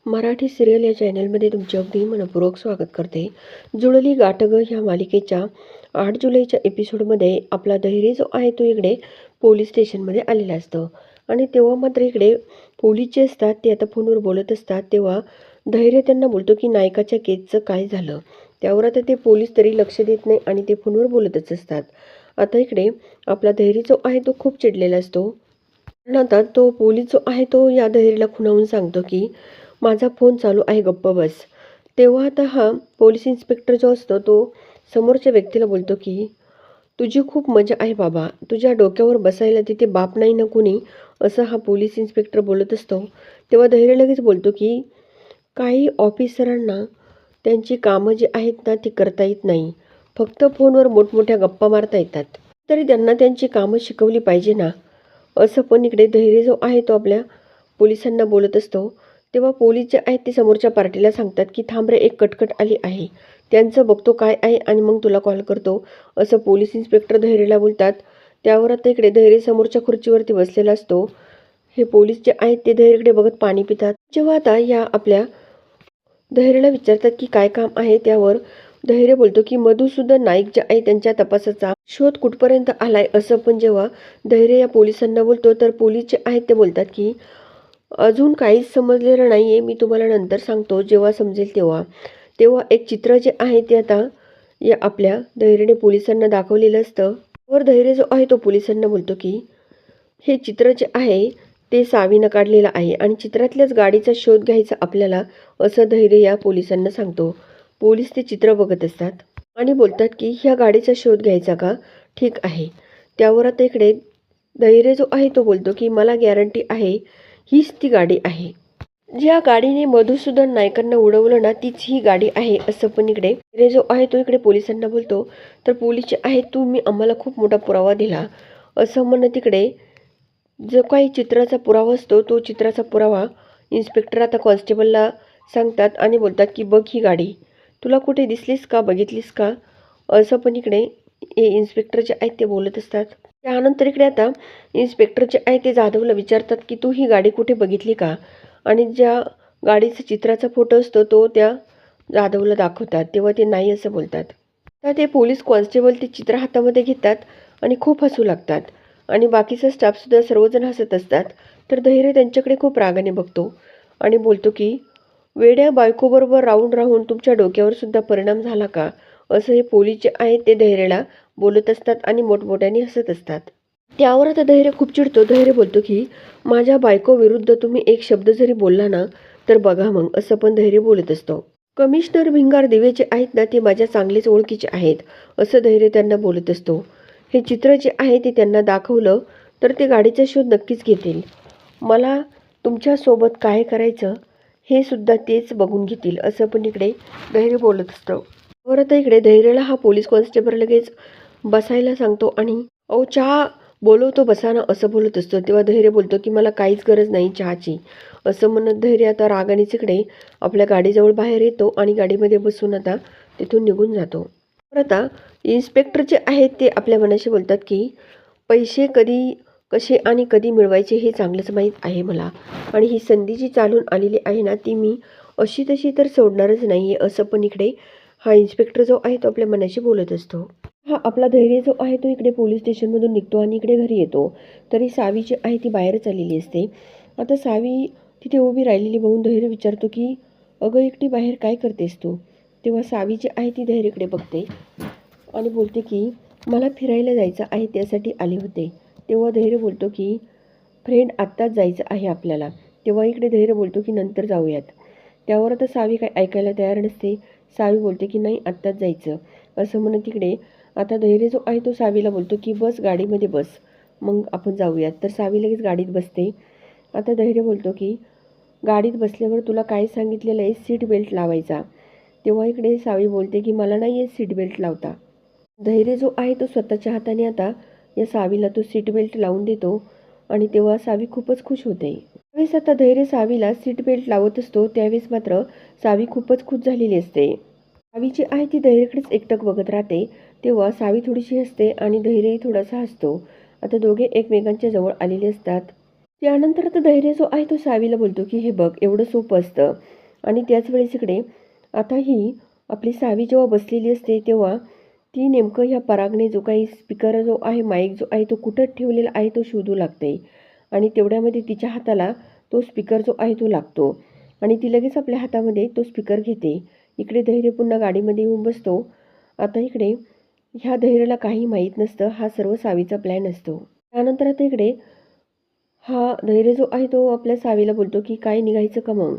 Marathi serial या चॅनलमध्ये तुमचे अगदी मनपूर्वक स्वागत करते. जुळली गाठ गं ह्या मालिकेच्या 8 जुलैच्या एपिसोडमध्ये आपला धैर्य जो आहे तो इकडे पोलीस स्टेशनमध्ये आलेला असतो आणि तेव्हा मात्र इकडे पोलीस जे असतात ते आता फोनवर बोलत असतात. तेव्हा धैर्य त्यांना बोलतो की नायकाच्या केसचं काय झालं. त्यावर आता ते पोलीस तरी लक्ष देत नाही आणि ते फोनवर बोलतच असतात. आता इकडे आपला धैर्य जो आहे तो खूप चिडलेला असतो. पण आता तो पोलीस जो आहे तो या धैर्याला खुणावून सांगतो की माझा फोन चालू आहे, गप्प बस. तेव्हा आता हा पोलीस इन्स्पेक्टर जो असतो तो समोरच्या व्यक्तीला बोलतो की तुझी खूप मजा आहे बाबा, तुझ्या डोक्यावर बसायला तिथे बाप नाही ना कुणी, असं हा पोलीस इन्स्पेक्टर बोलत असतो. तेव्हा धैर्य लगेच बोलतो की काही ऑफिसरांना त्यांची कामं जी आहेत ना ती करता येत नाही, फक्त फोनवर मोठमोठ्या गप्पा मारता येतात, तरी त्यांना त्यांची कामं शिकवली पाहिजे ना. असं पण इकडे धैर्य जो आहे तो आपल्या पोलिसांना बोलत असतो. तेव्हा पोलीस जे आहेत ते समोरच्या पार्टीला सांगतात की थांब रे, एक कटकट आली आहे, त्यांचं बघतो काय आहे आणि मग तुला कॉल करतो, असं पोलीस इन्स्पेक्टर धैर्यला बोलतात. त्यावर आता इकडे धैर्य समोरच्या खुर्चीवरती बसलेला असतो. हे पोलीस जे आहेत ते धैर्यकडे बघत पाणी पितात. जेव्हा आता या आपल्या धैर्यला विचारतात की काय काम आहे, त्यावर धैर्य बोलतो की मधुसूदन नाईक जे आहे त्यांच्या तपासाचा शोध कुठपर्यंत आलाय. असं पण जेव्हा धैर्य या पोलिसांना बोलतो तर पोलीस जे आहेत ते बोलतात की अजून काहीच समजलेलं नाही आहे, मी तुम्हाला नंतर सांगतो, जेव्हा समजेल तेव्हा. तेव्हा एक चित्र जे आहे ते आता या आपल्या धैर्यने पोलिसांना दाखवलेलं असतं. वर धैर्य जो आहे तो पोलिसांना बोलतो की हे चित्र जे आहे ते सावीनं काढलेलं आहे आणि चित्रातल्याच गाडीचा शोध घ्यायचा आपल्याला, असं धैर्य या पोलिसांना सांगतो. पोलीस ते चित्र बघत असतात आणि बोलतात की ह्या गाडीचा शोध घ्यायचा का, ठीक आहे. त्यावर आता इकडे धैर्य जो आहे तो बोलतो की मला गॅरंटी आहे हीच ती गाडी आहे, ज्या गाडीने मधुसूदन नायकांना उडवलं ना तीच ही गाडी आहे. असं पण इकडे धैर्य जो आहे तो इकडे पोलिसांना बोलतो. तर पोलीस जे आहे तुम्ही आम्हाला खूप मोठा पुरावा दिला, असं म्हणत तिकडे जो काही चित्राचा पुरावा असतो तो चित्राचा पुरावा इन्स्पेक्टर आता कॉन्स्टेबलला सांगतात आणि बोलतात की बघ ही गाडी, तुला कुठे दिसलीस का, बघितलीस का, असं पण इकडे हे इन्स्पेक्टर जे आहेत ते बोलत असतात. त्यानंतर इकडे आता इन्स्पेक्टर जे आहे ते जाधवला विचारतात की तू ही गाडी कुठे बघितली का, आणि ज्या गाडीचा चित्राचा फोटो असतो तो त्या जाधवला दाखवतात. तेव्हा ते नाही असं बोलतात. तर ते पोलीस कॉन्स्टेबल ते चित्र हातामध्ये घेतात आणि खूप हसू लागतात आणि बाकीचा स्टाफसुद्धा सर्वजण हसत असतात. तर धैर्य त्यांच्याकडे खूप रागाने बघतो आणि बोलतो की वेड्या बायकोबरोबर राहून राहून तुमच्या डोक्यावर सुद्धा परिणाम झाला का, असं हे पोलीस जे आहेत ते धैर्याला बोलत असतात आणि मोठमोठ्याने हसत असतात. त्यावर आता धैर्य खूप चिडतो. धैर्य बोलतो की माझ्या बायको विरुद्ध तुम्ही एक शब्द जरी बोलला ना तर बघा मग, असं पण धैर्य बोलत असतो. कमिशनर भिंगार दिवे जे आहेत ना ते माझ्या चांगलेच ओळखीचे आहेत, असं धैर्य त्यांना बोलत असतो. हे चित्र जे आहे ते त्यांना दाखवलं तर ते गाडीचा शोध नक्कीच घेतील. मला तुमच्यासोबत काय करायचं हे सुद्धा तेच बघून घेतील, असं पण इकडे धैर्य बोलत असतं. वर आता इकडे धैर्यला हा पोलीस कॉन्स्टेबल लगेच बसायला सांगतो आणि अहो चहा बोलवतो बसा ना, असं बोलत असतो. तेव्हा धैर्य बोलतो की मला काहीच गरज नाही चहाची, असं म्हणत धैर्य आता रागानेच इकडे आपल्या गाडीजवळ बाहेर येतो आणि गाडीमध्ये बसून आता तिथून निघून जातो. तर आता इन्स्पेक्टर जे आहेत ते आपल्या मनाशी बोलतात की पैसे कधी कसे आणि कधी मिळवायचे हे चांगलंच माहीत आहे मला, आणि ही संधी जी चालून आलेली आहे ना ती मी अशी तशी तर सोडणारच नाही आहे, असं पण इकडे हा इन्स्पेक्टर जो आहे तो आपल्या मनाशी बोलत असतो. हा आपला धैर्य जो आहे तो इकडे पोलीस स्टेशनमधून निघतो आणि इकडे घरी येतो. तरी सावी जी आहे ती बाहेरच आलेली असते. आता सावी तिथे उभी राहिलेली बघून धैर्य विचारतो की अगं एकटी बाहेर काय करतेस तू. तेव्हा सावी जी आहे ती धैर्यकडे बघते आणि बोलते की मला फिरायला जायचं आहे, त्यासाठी आले होते. तेव्हा धैर्य बोलतो की फ्रेंड आत्ताच जायचं आहे आपल्याला. तेव्हा इकडे धैर्य बोलतो की नंतर जाऊयात. त्यावर आता सावी काय ऐकायला तयार नसते. सावी बोलते की नाही आत्ताच जायचं, असं म्हणत तिकडे आता धैर्य जो आहे तो सावीला बोलतो की बस गाडीमध्ये बस, मग आपण जाऊयात. तर सावी लगेच गाडीत बसते. आता धैर्य बोलतो की गाडीत बसल्यावर तुला काय सांगितलेलं आहे, सीट बेल्ट लावायचा. तेव्हा इकडे सावी बोलते की मला नाही आहे सीट बेल्ट लावता. धैर्य जो आहे तो स्वतःच्या हाताने आता या सावीला तो सीट बेल्ट लावून देतो आणि तेव्हा सावी खूपच खुश होते. त्यावेळेस आता धैर्य सावीला सीट बेल्ट लावत असतो त्यावेळेस मात्र सावी खूपच खुश झालेली असते. सावी जी आहे ती धैर्यकडेच एकटक बघत राहते. तेव्हा सावी थोडीशी हसते आणि धैर्यही थोडासा हसतो. आता दोघे एकमेकांच्या जवळ आलेले असतात. त्यानंतर आता धैर्य जो आहे तो सावीला बोलतो की हे बघ एवढं सोपं असतं. आणि त्याच वेळेस इकडे आता ही आपली सावी जेव्हा बसलेली असते तेव्हा ती नेमकं ह्या परागने जो काही स्पीकर जो आहे माईक जो आहे तो कुठं ठेवलेला आहे तो शोधू लागते. आणि तेवढ्यामध्ये तिच्या हाताला तो स्पीकर जो आहे तो लागतो आणि ती लगेच आपल्या हातामध्ये तो स्पीकर घेते. इकडे धैर्य पुन्हा गाडीमध्ये येऊन बसतो. आता इकडे ह्या धैर्याला काही माहीत नसतं, हा सर्व सावीचा प्लॅन असतो. त्यानंतर आता इकडे हा धैर्य जो आहे तो आपल्या सावीला बोलतो की काय निघायचं का मग.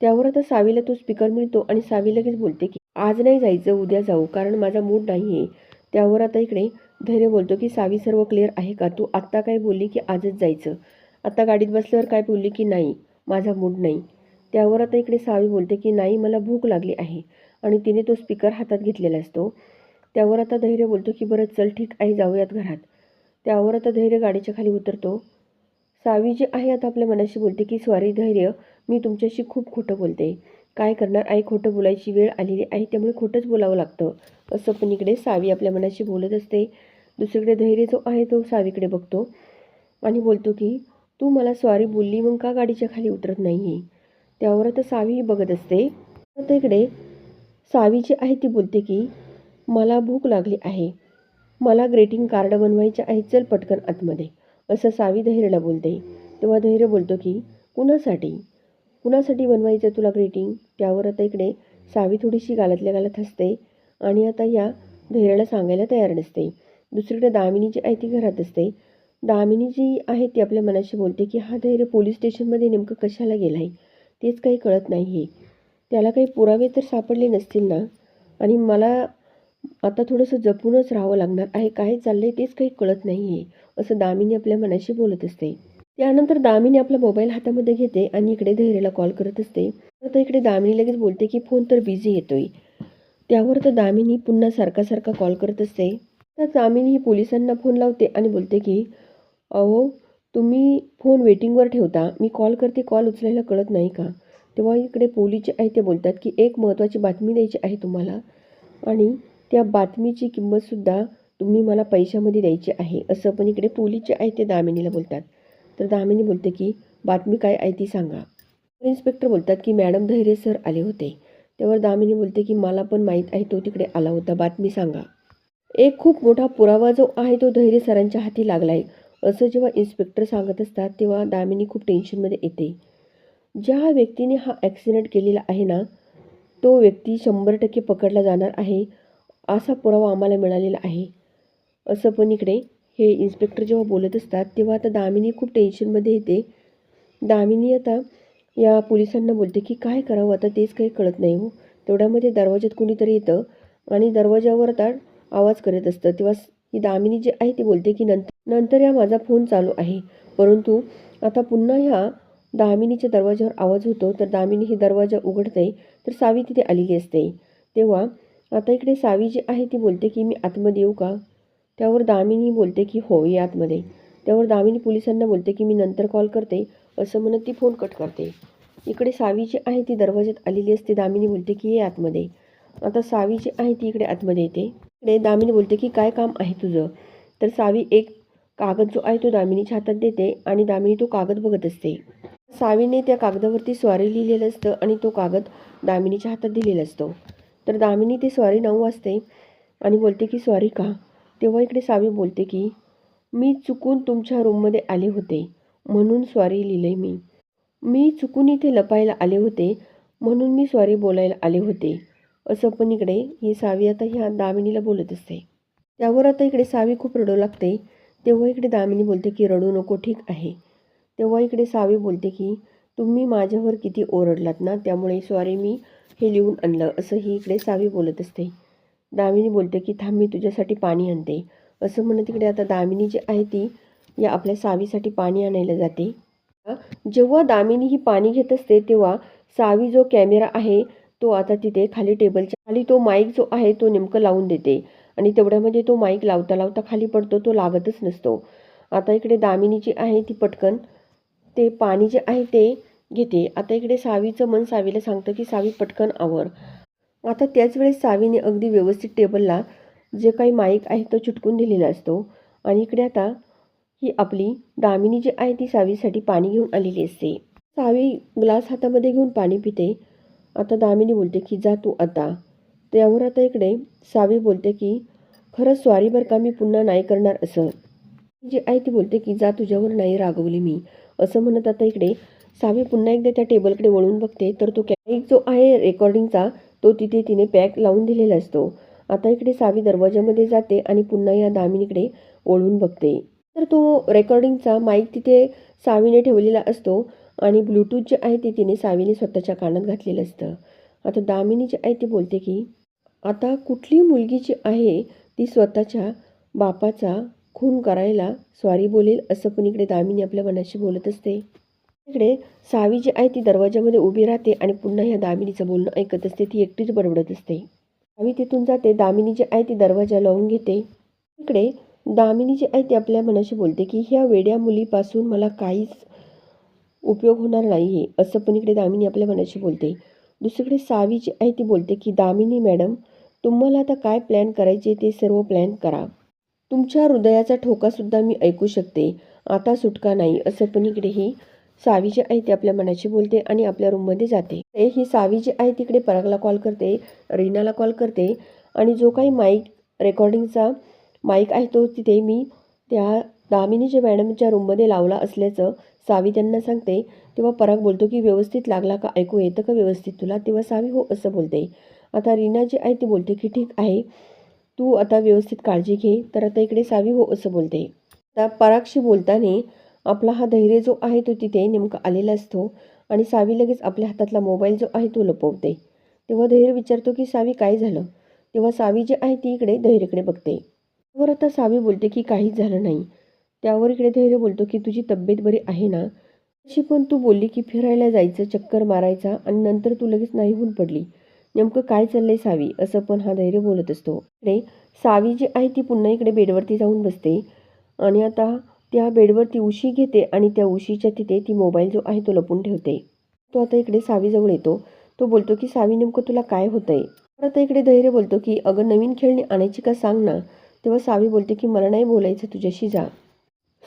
त्यावर आता सावीला तो स्पीकर मिळतो आणि सावी लगेच बोलते की आज नाही जायचं, उद्या जाऊ, कारण माझा मूड नाही आहे. त्यावर आता इकडे धैर्य बोलतो की सावी सर्व क्लिअर आहे का, तू आत्ता काय बोलली की आजच जायचं, आत्ता गाडीत बसल्यावर काय बोलली की नाही माझा मूड नाही. त्यावर आता इकडे सावी बोलते की नाही मला भूक लागली आहे आणि तिने तो स्पीकर हातात घेतलेला असतो. त्यावर आता धैर्य बोलतो की बरं चल ठीक आहे जाऊयात घरात. त्यावर आता धैर्य गाडीच्या खाली उतरतो. सावी जी आहे आता आपल्या मनाशी बोलते की सॉरी धैर्य, मी तुमच्याशी खूप खोटं बोलते, काय करणार आई, खोटं बोलायची वेळ आलेली आहे त्यामुळे खोटंच बोलावं लागतं, असं पण इकडे सावी आपल्या मनाशी बोलत असते. दुसरीकडे धैर्य जो आहे तो सावीकडे बघतो आणि बोलतो की तू मला सॉरी बोलली मग का गाडीच्या खाली उतरत नाही. त्यावर आता सावी बघत असते. आता इकडे सावी जी आहे ती बोलते की मला भूक लागली आहे, मला ग्रीटिंग कार्ड बनवायचे आहे, चल पटकन आतमध्ये, असं सावी धैर्यला बोलते. तेव्हा धैर्य बोलतो की कुणासाठी कुणासाठी बनवायचं तुला ग्रीटिंग. त्यावर आता इकडे सावी थोडीशी गालातल्या गालात हसते आणि आता या धैर्याला सांगायला तयार नसते. दुसरीकडे दामिनी जी आहे ती घरात असते. दामिनी जी आहे ती आपल्या मनाशी बोलते की हा धैर्य पोलीस स्टेशनमध्ये नेमकं कशाला गेला आहे तेच काही कळत नाही आहे, त्याला काही पुरावे तर सापडले नसतील ना, आणि मला आता थोडंसं जपूनच राहावं लागणार आहे, काय चाललंय तेच काही कळत नाही आहे, असं दामिनी आपल्या मनाशी बोलत असते. त्यानंतर दामिनी आपला मोबाईल हातामध्ये घेते आणि इकडे धैर्याला कॉल करत असते. आता इकडे दामिनी लगेच बोलते की फोन तर बिझी येतोय. त्यावर तर दामिनी पुन्हा सारखा सारखा कॉल करत असते. तर दामिनी ही पोलिसांना फोन लावते आणि बोलते की अहो तुम्ही फोन वेटिंगवर ठेवता, मी कॉल करते, कॉल उचलायला कळत नाही का. तेव्हा इकडे पोलीस जे आहे ते बोलतात की एक महत्त्वाची बातमी द्यायची आहे तुम्हाला आणि त्या बातमीची किंमतसुद्धा तुम्ही मला पैशामध्ये द्यायची आहे, असं पण इकडे पोलीस जे आहे ते दामिनीला बोलतात. तर दामिनी बोलते की बातमी काय आहे ती सांगा. इन्स्पेक्टर बोलतात की मॅडम धैर्य सर आले होते. त्यावर दामिनी बोलते की मला पण माहीत आहे तो तिकडे आला होता, बातमी सांगा. एक खूप मोठा पुरावा जो आहे तो धैर्य सरांच्या हाती लागला आहे, असं जेव्हा इन्स्पेक्टर सांगत असतात तेव्हा दामिनी खूप टेन्शनमध्ये येते. ज्या व्यक्तीने हा ॲक्सिडेंट केलेला आहे ना, तो व्यक्ती 100% पकडला जाणार आहे, असा पुरावा आम्हाला मिळालेला आहे, असं पण इकडे हे इन्स्पेक्टर जेव्हा बोलत असतात तेव्हा आता दामिनी खूप टेन्शनमध्ये येते. दामिनी आता या पोलिसांना बोलते की काय करावं आता तेच काही कळत नाही हो. तेवढ्यामध्ये दरवाज्यात कुणीतरी येतं आणि दरवाजावर आता आवाज करत असतं. तेव्हा ही दामिनी जी आहे ती बोलते की नंतर नंतर या माझा फोन चालू आहे. परंतु आता पुन्हा ह्या दामिनीच्या दरवाजावर आवाज होतो. तर दामिनी ही दरवाजा उघडते तर सावी तिथे आलेली असते. तेव्हा आता इकडे सावी जी आहे ती बोलते की मी आतमध्ये येऊ का. त्यावर दामिनी बोलते की हो ये आतमध्ये. त्यावर दामिनी पोलिसांना बोलते की मी नंतर कॉल करते, असं म्हणत ती फोन कट करते. इकडे सावी जी आहे ती दरवाजात आलेली असते. दामिनी बोलते की ये आतमध्ये. आता सावी जी आहे ती इकडे आतमध्ये येते. इकडे दामिनी बोलते की काय काम आहे तुझं. तर सावी एक कागद जो आहे तो दामिनीच्या हातात देते आणि दामिनी तो कागद बघत असते. सावीने त्या कागदावरती स्वारी लिहिलेलं असतं आणि तो कागद दामिनीच्या हातात दिलेला असतो. तर दामिनी ते स्वारी नाव वाचते आणि बोलते की सॉरी का. तेव्हा इकडे सावी बोलते की मी चुकून तुमच्या रूममध्ये आले होते म्हणून सॉरी लिहिले मी चुकून इथे लपायला आले होते म्हणून मी सॉरी बोलायला आले होते, असं पण इकडे ही सावी आता ह्या दामिनीला बोलत असते. त्यावर आता इकडे सावी खूप रडू लागते. तेव्हा इकडे दामिनी बोलते की रडू नको, ठीक आहे. तेव्हा इकडे सावी बोलते की तुम्ही माझ्यावर किती ओरडलात ना, त्यामुळे सॉरी मी हे लिहून आणलं, असं ही इकडे सावी बोलत असते. दामिनी बोलते की थांब मी तुझ्यासाठी पाणी आणते, असं म्हणत तिकडे आता दामिनी जी आहे ती या आपल्या सावीसाठी पाणी आणायला जाते. जेव्हा दामिनी ही पाणी घेत असते तेव्हा सावी जो कॅमेरा आहे तो आता तिथे खाली टेबलच्या खाली तो माईक जो आहे तो नेमकं लावून देते आणि तेवढ्यामध्ये तो माईक लावता लावता खाली पडतो, तो लागतच नसतो. आता इकडे दामिनी जी आहे ती पटकन ते पाणी जे आहे ते घेते. आता इकडे सावीचं मन सावीला सांगतं की सावी पटकन आवर. आता त्याच वेळेस सावीने अगदी व्यवस्थित टेबलला जे काही माईक आहे तो चिटकून दिलेला असतो आणि इकडे आता ही आपली दामिनी जी आहे ती सावीसाठी पाणी घेऊन आलेली असते. सावी ग्लास हातामध्ये घेऊन पाणी पिते. आता दामिनी बोलते की जा तू आता. त्यावर आता इकडे सावी बोलते की खरंच सॉरी बरं का, मी पुन्हा नाही करणार असं. जी आहे ती बोलते की जा, तुझ्यावर नाही रागवली मी असं म्हणत आता इकडे सावी पुन्हा एकदा त्या टेबलकडे वळून बघते तर तो कॅमेरा जो आहे रेकॉर्डिंगचा तो तिथे तिने पॅक लावून दिलेला असतो. आता इकडे सावी दरवाजामध्ये जाते आणि पुन्हा या दामिनीकडे वळून बघते तर तो रेकॉर्डिंगचा माईक तिथे सावीने ठेवलेला असतो आणि ब्लूटूथ जे आहे ते तिने सावीने स्वतःच्या कानात घातलेलं असतं. आता दामिनी जी आहे ती बोलते की आता कुठली मुलगी जी आहे ती स्वतःच्या बापाचा खून करायला सॉरी बोलेल असं पण इकडे दामिनी आपल्या मनाशी बोलत असते. इकडे सावी जी आहे ती दरवाजामध्ये उभी राहते आणि पुन्हा ह्या दामिनीचं बोलणं ऐकत असते. ती एकटीच बडबडत असते. सावी तिथून जाते. दामिनी जी आहे ती दरवाजा लावून घेते. इकडे दामिनी जी आहे ती आपल्या मनाशी बोलते की ह्या वेड्या मुलीपासून मला काहीच उपयोग होणार नाही आहे असं पण इकडे दामिनी आपल्या मनाशी बोलते. दुसरीकडे सावी जी आहे ती बोलते की दामिनी मॅडम, तुम्हाला आता काय प्लॅन करायचे ते सर्व प्लॅन करा. तुमच्या हृदयाचा ठोकासुद्धा मी ऐकू शकते. आता सुटका नाही असं पण इकडे ही सावी जी आहे ती आपल्या मनाशी बोलते आणि आपल्या रूममध्ये जाते. ही सावी जी आहे तिकडे परागला कॉल करते, रीनाला कॉल करते आणि जो काही माईक रेकॉर्डिंगचा माईक आहे तो तिथे मी त्या दामिनीच्या मॅडमच्या रूममध्ये लावला असल्याचं सावी त्यांना सांगते. तेव्हा पराग बोलतो की व्यवस्थित लागला का, ऐकू येतं का व्यवस्थित तुला? तेव्हा सावी हो असं बोलते. आता रीना जी आहे ती बोलते की ठीक आहे, तू आता व्यवस्थित काळजी घे. तर आता इकडे सावी हो असं बोलते. आता परागशी बोलताना आपला हा धैर्य जो आहे तो तिथे नेमका आलेला असतो आणि सावी लगेच आपल्या हातातला मोबाईल जो आहे तो लपवते. तेव्हा धैर्य विचारतो की सावी काय झालं? तेव्हा सावी जी आहे ती इकडे धैर्यकडे बघते. त्यावर आता सावी बोलते की काहीच झालं नाही. त्यावर इकडे धैर्य बोलतो की तुझी तब्येत बरी आहे ना? अशी पण तू बोलली की फिरायला जायचं, चक्कर मारायचा आणि नंतर तू लगेच नाही होऊन पडली. नेमकं काय चाललंय सावी असं पण हा धैर्य बोलत असतो. इकडे सावी जी आहे ती पुन्हा इकडे बेडवरती जाऊन बसते आणि आता त्या बेडवरती उशी घेते आणि त्या उशीच्या तिथे ती मोबाईल जो आहे तो लपून ठेवते. तो आता इकडे सावीजवळ येतो. तो बोलतो की सावी नेमकं तुला काय होतंय? तर आता इकडे धैर्य बोलतो की अगं नवीन खेळणी आणायची का सांग ना. तेव्हा सावी बोलते की मला नाही बोलायचं तुझ्याशी, जा.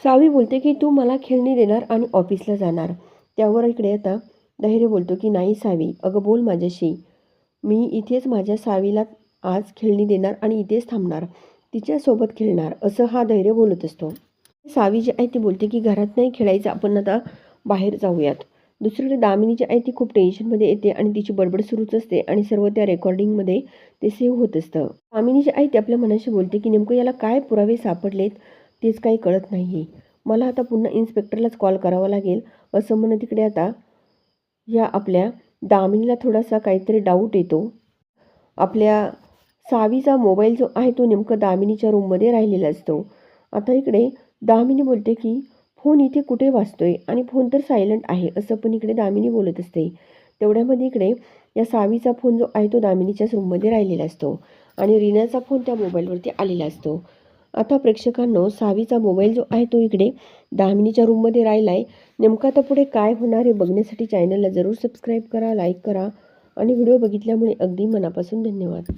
सावी बोलते की तू मला खेळणी देणार आणि ऑफिसला जाणार. त्यावर इकडे आता धैर्य बोलतो की नाही सावी, अगं बोल माझ्याशी. मी इथेच माझ्या सावीला आज खेळणी देणार आणि इथेच थांबणार, तिच्यासोबत खेळणार असं हा धैर्य बोलत असतो. सावी जी आहे ती बोलते की घरात नाही खेळायचं, आपण आता बाहेर जाऊयात. दुसरीकडे दामिनी जी आहे ती खूप टेन्शनमध्ये येते आणि तिची बडबड सुरूच असते आणि सर्व त्या रेकॉर्डिंगमध्ये ते सेव्ह होत असतं. दामिनी जी आहे ती आपल्या मनाशी बोलते की नेमकं याला काय पुरावे सापडलेत तेच काही कळत नाही. मला आता पुन्हा इन्स्पेक्टरलाच कॉल करावा लागेल असं म्हणत तिकडे आता या आपल्या दामिनीला थोडासा काहीतरी डाऊट येतो. आपल्या सावीचा मोबाईल जो आहे तो नेमका दामिनीच्या रूममध्ये राहिलेला असतो. आता इकडे दामिनी बोलते की फोन इथे कुठे वाजतोय आणि फोन तर सायलेंट आहे असं पण इकडे दामिनी बोलत असते. तेवढ्यामध्ये इकडे या सावीचा फोन जो आहे तो दामिनीच्याच रूममध्ये राहिलेला असतो आणि रीनाचा फोन त्या मोबाईलवरती आलेला असतो. आता प्रेक्षकांनो, सावीचा मोबाईल जो आहे तो इकडे दामिनीच्या रूममध्ये राहिला आहे. नेमकं आता पुढे काय होणार हे बघण्यासाठी चॅनलला जरूर सबस्क्राईब करा, लाईक करा आणि व्हिडिओ बघितल्यामुळे अगदी मनापासून धन्यवाद.